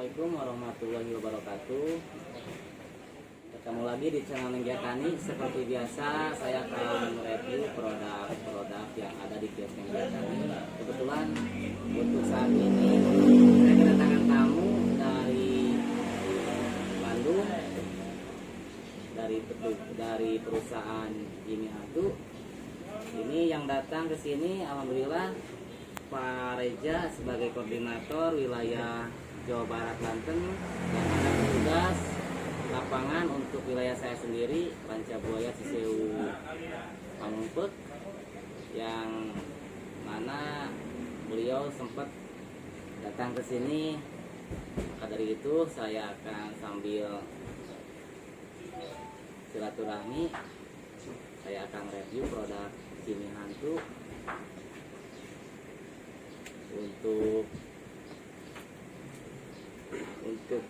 Assalamualaikum warahmatullahi wabarakatuh. Ketemu lagi di channel Nenggia Tani. Seperti biasa, saya akan mereview produk-produk yang ada di kios Nenggia Tani. Kebetulan untuk saat ini saya kedatangan tamu dari Bandung, dari perusahaan Jimmy Hantu. Ini yang datang ke sini, alhamdulillah, Pak Reja sebagai koordinator wilayah Jawa Barat Banten, yang ada petugas lapangan untuk wilayah saya sendiri, Rancabuaya, Cisewu, Pamungpek, yang mana beliau sempat datang ke sini. Maka dari itu saya akan sambil silaturahmi, saya akan review produk Jimmy Hantu. Untuk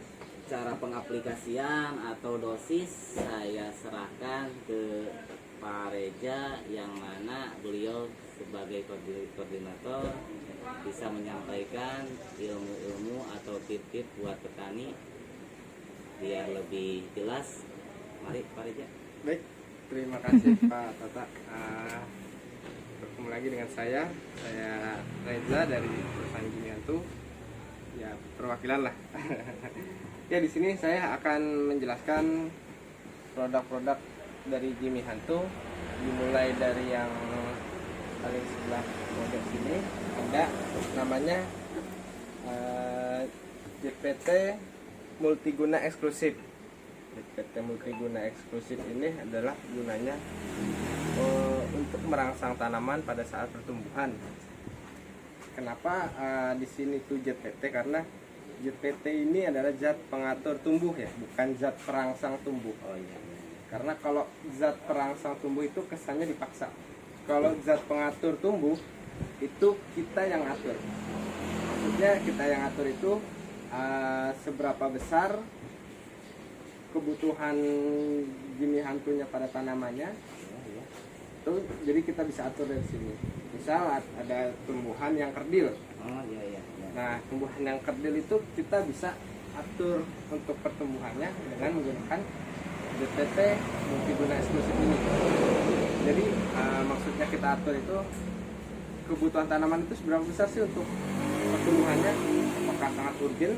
cara pengaplikasian atau dosis saya serahkan ke Pak Reja, yang mana beliau sebagai koordinator bisa menyampaikan ilmu-ilmu atau tip-tip buat petani biar lebih jelas. Mari Pak Reja. Baik, terima kasih Pak Tata. Bertemu lagi dengan saya Reza dari perusahaan Jimmy Hantu. Ya, perwakilan lah. Ya, di sini saya akan menjelaskan produk-produk dari Jimmy Hantu, dimulai dari yang paling sebelah model sini ada namanya JPT Multiguna Eksklusif. JPT Multiguna Eksklusif ini adalah gunanya untuk merangsang tanaman pada saat pertumbuhan. Kenapa di sini tuh JPT? Karena JPT ini adalah zat pengatur tumbuh ya, bukan zat perangsang tumbuh. Oh iya. Karena kalau zat perangsang tumbuh itu kesannya dipaksa. Kalau zat pengatur tumbuh itu kita yang atur. Maksudnya kita yang atur itu seberapa besar kebutuhan Jimmy Hantunya pada tanamannya. Itu jadi kita bisa atur dari sini. Misal ada tumbuhan yang kerdil. Oh iya. Nah, tumbuhan yang kerdil itu kita bisa atur untuk pertumbuhannya dengan menggunakan JPT Multiguna Eksklusif ini. Jadi maksudnya kita atur itu kebutuhan tanaman itu seberapa besar sih untuk pertumbuhannya, apakah sangat urgen.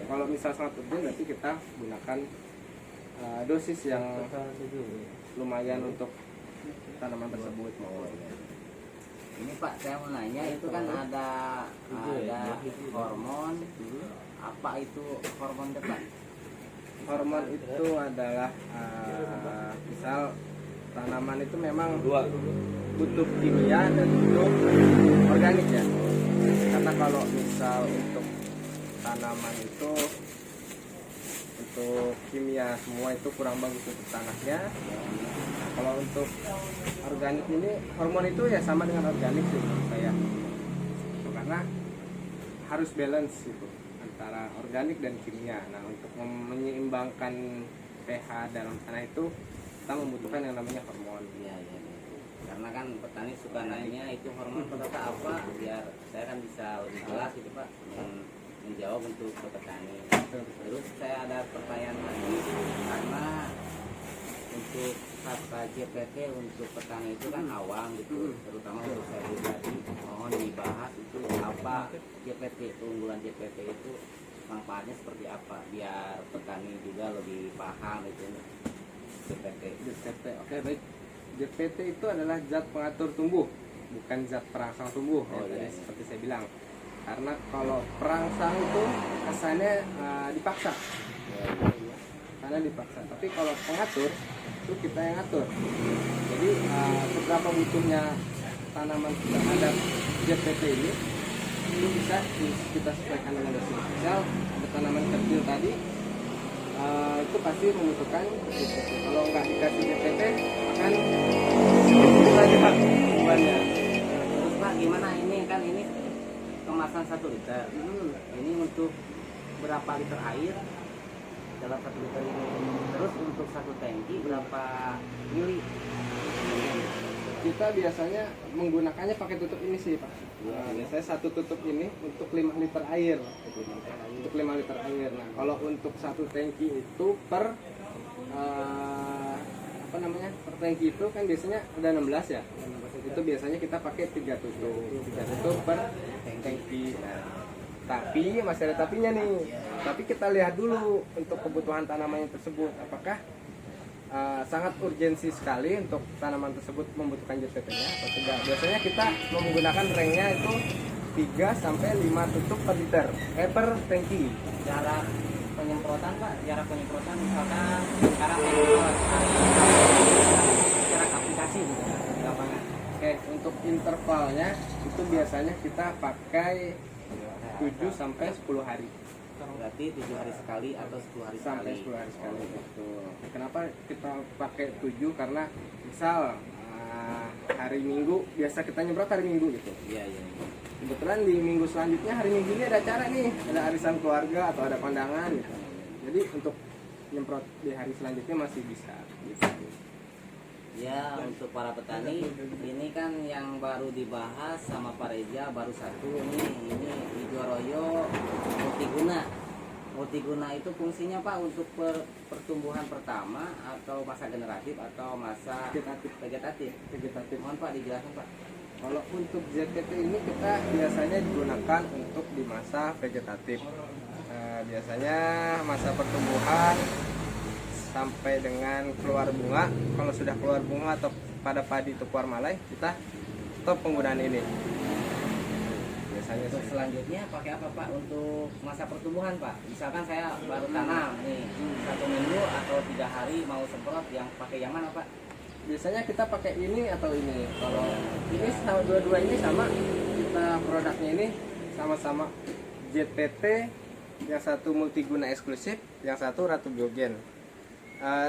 Kalau misal sangat urgen, berarti kita gunakan dosis yang lumayan untuk tanaman tersebut. Ini Pak, saya mau nanya, itu kan ada hormon. Apa itu hormon depan? Hormon itu adalah misal tanaman itu memang butuh kimia dan butuh organik ya. Karena kalau misal untuk tanaman itu untuk kimia semua itu kurang bagus untuk tanahnya. Kalau untuk organik ini, hormon itu ya sama dengan organik sih menurut saya. Karena harus balance itu antara organik dan kimia. Nah, untuk menyeimbangkan pH dalam tanah itu kita membutuhkan yang namanya hormon. Iya. Karena kan petani suka nanya itu hormon produk apa, biar saya kan bisa lebih jelas gitu Pak menjawab untuk petani. Terus saya ada pertanyaan lagi, karena untuk kata JPT untuk petani itu kan awam gitu, terutama untuk saya pribadi. Mohon dibahas itu apa JPT, keunggulan JPT itu manfaatnya seperti apa, biar petani juga lebih paham itu JPT. Oke, baik. JPT itu adalah zat pengatur tumbuh, bukan zat perangsang tumbuh. Seperti saya bilang. Karena kalau perangsang itu kesannya dipaksa. Karena dipaksa. Tapi kalau pengatur itu kita yang atur. Jadi seberapa butuhnya tanaman terhadap JPT ini itu bisa kita sesuaikan dengan dosis. Misal ada tanaman kecil tadi itu pasti membutuhkan JPT. Kalau nggak dikasih JPT akan saja bebannya. Terus Pak, gimana ini kan ini kemasan 1 liter. Ini untuk berapa liter air dalam 1 liter ini? Terus untuk 1 tangki berapa mili? kita biasanya menggunakannya pakai tutup ini sih Pak. Biasanya satu tutup ini untuk 5 liter air. Untuk 5 liter air. Nah, kalau untuk satu tangki itu per per tangki itu kan biasanya ada 16 ya. Itu biasanya kita pakai 3 tutup per tangki. Nah, tapi masih ada tapinya nih. Tapi kita lihat dulu untuk kebutuhan tanaman tersebut, apakah sangat urgensi sekali untuk tanaman tersebut membutuhkan JPT-nya atau tidak. Biasanya kita menggunakan rengnya itu 3 sampai 5 tutup per liter, per tangki. Jarak penyemprotan Pak, jarak penyemprotan misalkan sekarang penyemprot jarak aplikasi gitu ya, di lapangan. Oke, untuk intervalnya itu biasanya kita pakai 7 sampai 10 hari. Berarti 7 hari sekali atau 10 hari Sampai sekali. 10 hari sekali. Kenapa kita pakai 7? Karena misal hari Minggu biasa kita nyemprot hari Minggu gitu. Iya. Kebetulan di minggu selanjutnya, hari Minggu ini ada acara nih, ada arisan keluarga atau ada kondangan gitu. Jadi untuk nyemprot di hari selanjutnya masih bisa gitu. Ya, untuk para petani ini kan yang baru dibahas sama Pak Reza baru satu nih, ini hijau royo multiguna. Multiguna itu fungsinya Pak untuk pertumbuhan pertama atau masa generatif atau masa vegetatif. Mohon Pak dijelaskan Pak. Kalau untuk ZPT ini kita biasanya digunakan untuk di masa vegetatif. Biasanya masa pertumbuhan sampai dengan keluar bunga. Kalau sudah keluar bunga atau pada padi itu keluar malai, kita stop penggunaan ini. Biasanya Untuk selanjutnya pakai apa Pak untuk masa pertumbuhan Pak? Misalkan saya baru tanam nih 1 minggu atau 3 hari mau semprot, yang pakai yang mana Pak? biasanya kita pakai ini atau ini. Kalau ini sama dua-dua ini sama, kita produknya ini sama-sama ZPT, yang satu multiguna eksklusif, yang satu Ratu Biogen.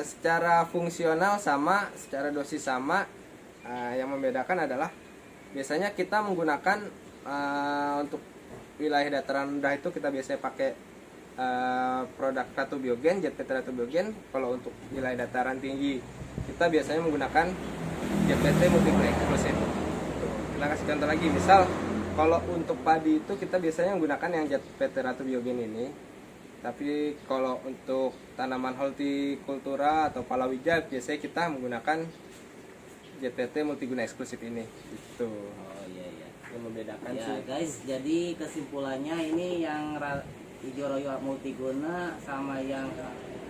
Secara fungsional sama, secara dosis sama. Yang membedakan adalah biasanya kita menggunakan untuk wilayah dataran rendah itu kita biasanya pakai produk Ratu Biogen, ZPT Ratu Biogen. Kalau untuk wilayah dataran tinggi kita biasanya menggunakan ZPT multiguna eksklusif. Kita kasih contoh lagi, misal kalau untuk padi itu kita biasanya menggunakan yang ZPT Ratu Biogen ini. Tapi kalau untuk tanaman hortikultura atau palawija biasanya kita menggunakan ZPT multiguna eksklusif ini. Itu Oh iya. yang membedakan Ya sih. guys, jadi kesimpulannya ini yang hijau royo multiguna sama yang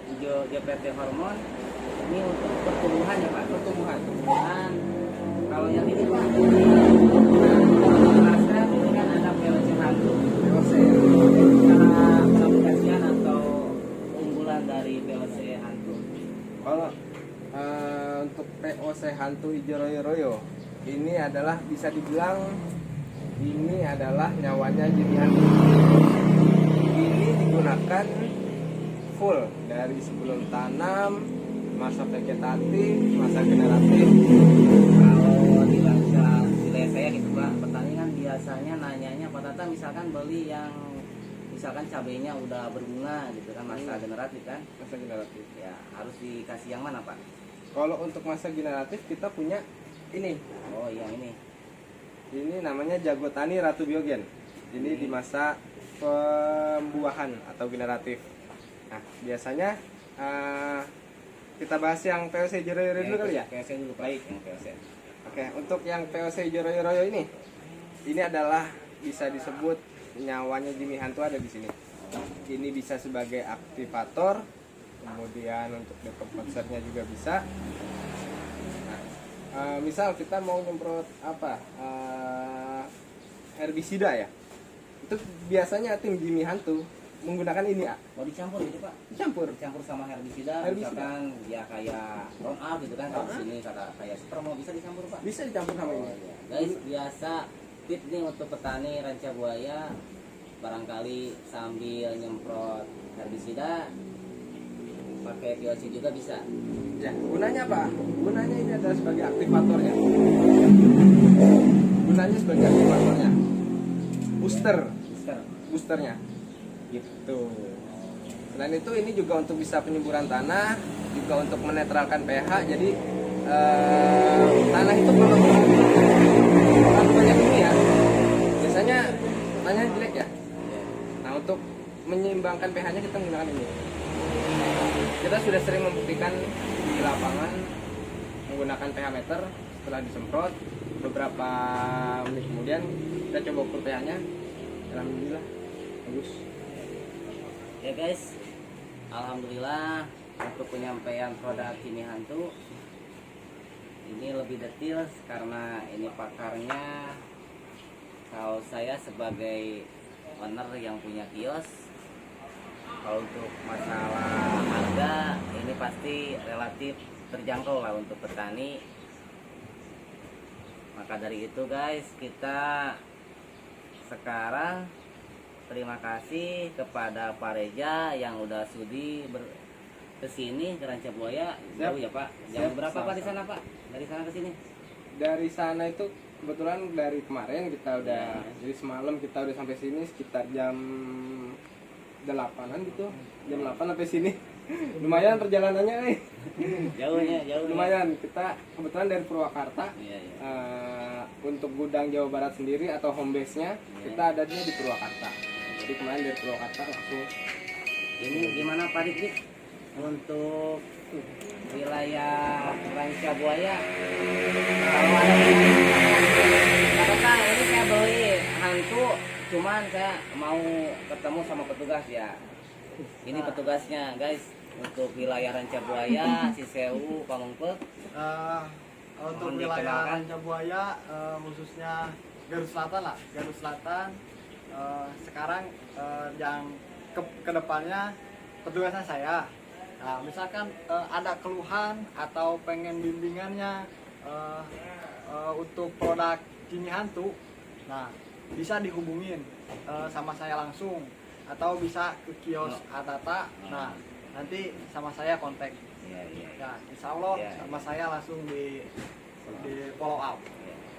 hijau JPT hormon ini untuk pertumbuhan ya Pak, pertumbuhan. Kalau yang ini Pak, rasa ini kan ada POC hantu. Cara pengaplikasian atau unggulan dari POC hantu. Kalau untuk POC hantu hijau royo ini adalah bisa dibilang ini adalah nyawanya jadi hantu. Ini digunakan full dari sebelum tanam, masa vegetatif, masa generatif. Kalau di wilayah saya gitu Pak, petani kan biasanya nanyanya Pak Tata misalkan beli yang misalkan cabenya udah berbunga gitu kan, masa generatif kan, Masa generatif. ya harus dikasih yang mana Pak? Kalau untuk masa generatif kita punya ini. Oh yang ini. Ini namanya Jago Tani Ratu Biogen. Ini di masa pembuahan atau generatif. Nah, biasanya kita bahas yang POC hijau royo dulu kali ya. POC dulu baik yang POC. Oke, untuk yang POC hijau royo ini adalah bisa disebut nyawanya Jimmy Hantu ada di sini. Ini bisa sebagai aktivator, kemudian untuk decomposernya juga bisa. Nah, misal kita mau nyemprot herbisida ya, itu biasanya tim Jimmy Hantu menggunakan ini ya. Mau dicampur gitu Pak? Dicampur. Dicampur sama herbisida, misalkan ya kayak Roundup gitu kan, kalau di sini kayak Spermo bisa dicampur Pak? Bisa dicampur sama ini. iya. Guys, biasa tip nih untuk petani ranca buaya, barangkali sambil nyemprot herbisida pakai POC juga bisa. Ya, gunanya apa? Gunanya ini adalah sebagai aktivatornya. Gunanya sebagai aktivatornya. Boosternya. Gitu. Selain itu ini juga untuk bisa penyemburan tanah, juga untuk menetralkan pH. Jadi tanah itu kalau terlalu banyak ini ya, biasanya tanahnya jelek ya. Nah, untuk menyeimbangkan pH-nya kita menggunakan ini. Kita sudah sering membuktikan di lapangan menggunakan pH meter. Setelah disemprot beberapa menit kemudian kita coba ukur pH-nya. Alhamdulillah bagus. Ya guys, alhamdulillah untuk penyampaian produk Kimi Hantu ini lebih detail karena ini pakarnya. Kalau saya sebagai owner yang punya kios, kalau untuk masalah harga ini pasti relatif terjangkau lah untuk petani. Maka dari itu guys, kita sekarang terima kasih kepada Pak Reja yang udah sudi kesini ke Ranca Buaya. Jauh ya Pak? Jam berapa Pak di sana Pak? Dari sana ke sini? Dari sana itu kebetulan dari kemarin kita udah, jadi semalam kita udah sampai sini sekitar jam 8-an gitu, jam 8 sampai sini. Lumayan perjalanannya Jauhnya. Lumayan. Kita kebetulan dari Purwakarta. Iya. Untuk gudang Jawa Barat sendiri atau home base-nya kita adanya di Purwakarta. Jadi kemarin dari Purwakarta langsung. Ini gimana Pak Dik untuk wilayah Ranca Buaya? Kalau ada katakan ini saya beli hantu, cuman saya mau ketemu sama petugas ya. Ini petugasnya guys untuk wilayah Ranca Buaya, Cisewu, Pamengpeuk. Untuk Mohon wilayah dikenalkan. Ranca Buaya, khususnya Garut Selatan lah, Garut Selatan. Sekarang yang ke depannya petugasnya saya. Nah, misalkan ada keluhan atau pengen bimbingannya untuk produk Kimi Hantu, nah bisa dihubungin sama saya langsung atau bisa ke kios Atata. Nah, nanti sama saya kontak. Iya. Ya, insya Allah Ya. sama saya langsung di follow up.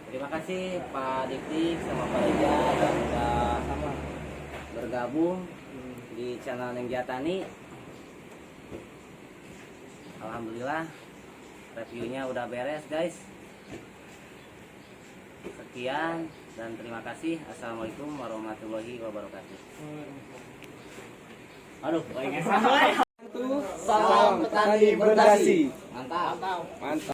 Terima kasih Pak Dik sama Pak Reja yang sudah bergabung di channel Nenggia Tani. Alhamdulillah reviewnya udah beres guys. Sekian dan terima kasih. Assalamualaikum warahmatullahi wabarakatuh. Aduh, pengen sama. Salam petani berdasi. Mantap. Mantap.